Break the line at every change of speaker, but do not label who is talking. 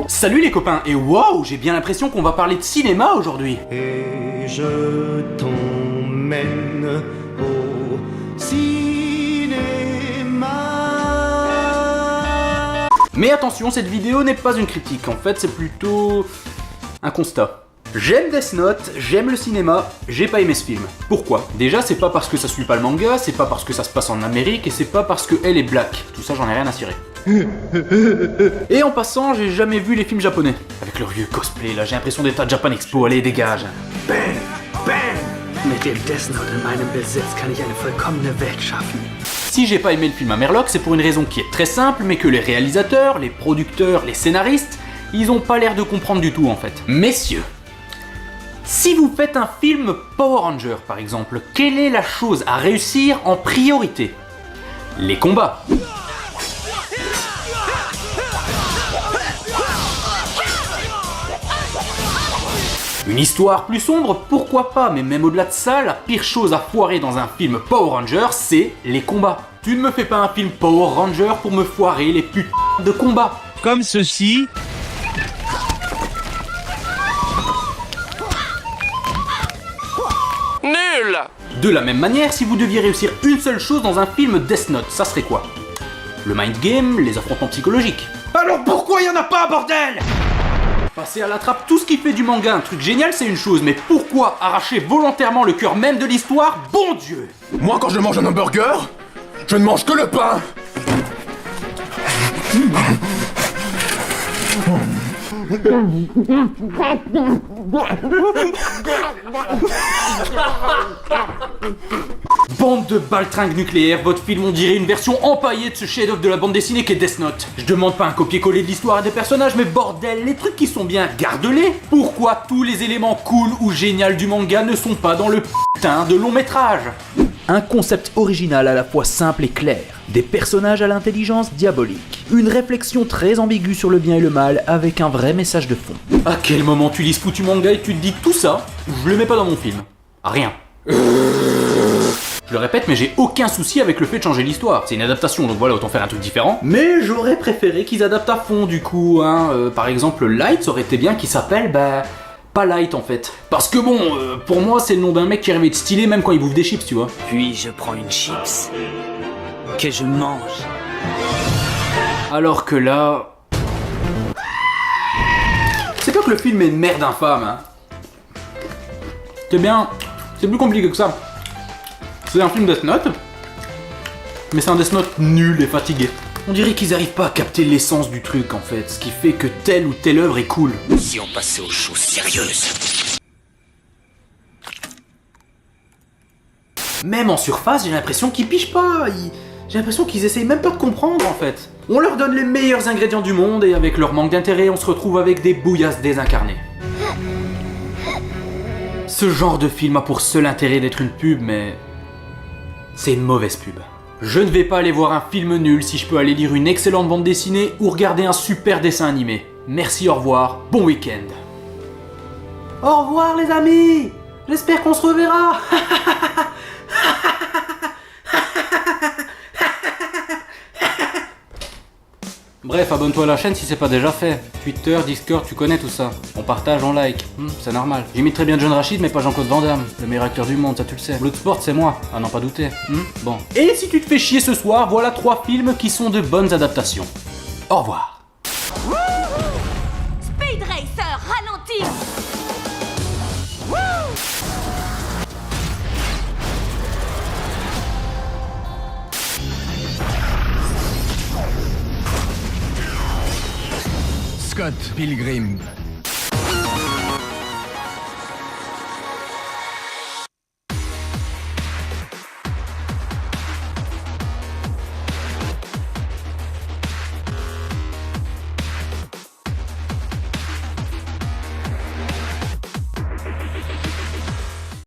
Salut les copains, et waouh, j'ai bien l'impression qu'on va parler de cinéma aujourd'hui.
Et je t'emmène au cinéma.
Mais attention, cette vidéo n'est pas une critique, en fait c'est plutôt un constat. J'aime Death Note, j'aime le cinéma, j'ai pas aimé ce film. Pourquoi? Déjà, c'est pas parce que ça suit pas le manga, c'est pas parce que ça se passe en Amérique, et c'est pas parce que elle est black. Tout ça, j'en ai rien à cirer. Et en passant, j'ai jamais vu les films japonais. Avec leur vieux cosplay là, j'ai l'impression d'être à Japan Expo, allez dégage.
Bang, bang! Mit dem Death Note in meinem Besitz kann ich eine vollkommene Welt schaffen.
Si j'ai pas aimé le film à Merlock, c'est pour une raison qui est très simple, mais que les réalisateurs, les producteurs, les scénaristes, ils ont pas l'air de comprendre du tout en fait. Messieurs, si vous faites un film Power Ranger par exemple, quelle est la chose à réussir en priorité? Les combats. Une histoire plus sombre, pourquoi pas, mais même au-delà de ça, la pire chose à foirer dans un film Power Ranger, c'est les combats. Tu ne me fais pas un film Power Ranger pour me foirer les putains de combats.
Comme ceci.
Nul!
De la même manière, si vous deviez réussir une seule chose dans un film Death Note, ça serait quoi? Le mind game, les affrontements psychologiques. Alors pourquoi y en a pas, bordel? Passer à la trappe tout ce qui fait du manga, un truc génial c'est une chose, mais pourquoi arracher volontairement le cœur même de l'histoire? Bon Dieu!
Moi, quand je mange un hamburger, je ne mange que le pain.
Bande de baltringues nucléaires, votre film on dirait une version empaillée de ce chef-d'œuvre de la bande dessinée qu'est Death Note. Je demande pas un copier-coller de l'histoire et des personnages, mais bordel, les trucs qui sont bien, garde-les. Pourquoi tous les éléments cool ou génial du manga ne sont pas dans le putain de long métrage? Un concept original à la fois simple et clair, des personnages à l'intelligence diabolique, une réflexion très ambiguë sur le bien et le mal avec un vrai message de fond. À quel moment tu lis ce foutu manga et tu te dis tout ça, je le mets pas dans mon film? Rien. Je le répète, mais j'ai aucun souci avec le fait de changer l'histoire. C'est une adaptation, donc voilà, autant faire un truc différent. Mais j'aurais préféré qu'ils adaptent à fond du coup, hein. Par exemple, Light, ça aurait été bien qu'il s'appelle, pas Light en fait. Parce que bon, pour moi, c'est le nom d'un mec qui rêvait de stylé même quand il bouffe des chips, tu vois.
Puis je prends une chips que je mange.
Alors que là... C'est pas que le film est une merde infâme, hein. C'est bien... C'est plus compliqué que ça. C'est un film Death Note, mais c'est un Death Note nul et fatigué. On dirait qu'ils arrivent pas à capter l'essence du truc en fait, ce qui fait que telle ou telle œuvre est cool.
Si on passait aux choses sérieuses.
Même en surface, j'ai l'impression qu'ils pichent pas. J'ai l'impression qu'ils essayent même pas de comprendre en fait. On leur donne les meilleurs ingrédients du monde et avec leur manque d'intérêt, on se retrouve avec des bouillasses désincarnées. Ce genre de film a pour seul intérêt d'être une pub, mais... c'est une mauvaise pub. Je ne vais pas aller voir un film nul si je peux aller lire une excellente bande dessinée ou regarder un super dessin animé. Merci, au revoir, bon week-end. Au revoir les amis. J'espère qu'on se reverra. Bref, abonne-toi à la chaîne si c'est pas déjà fait. Twitter, Discord, tu connais tout ça. On partage, on like. C'est normal. J'imite très bien John Rachid, mais pas Jean-Claude Van Damme. Le meilleur acteur du monde, ça tu le sais. Bloodsport, c'est moi. À n'en pas douter. Bon. Et si tu te fais chier ce soir, voilà 3 films qui sont de bonnes adaptations. Au revoir.
Speed Racer, ralentis!
Scott Pilgrim.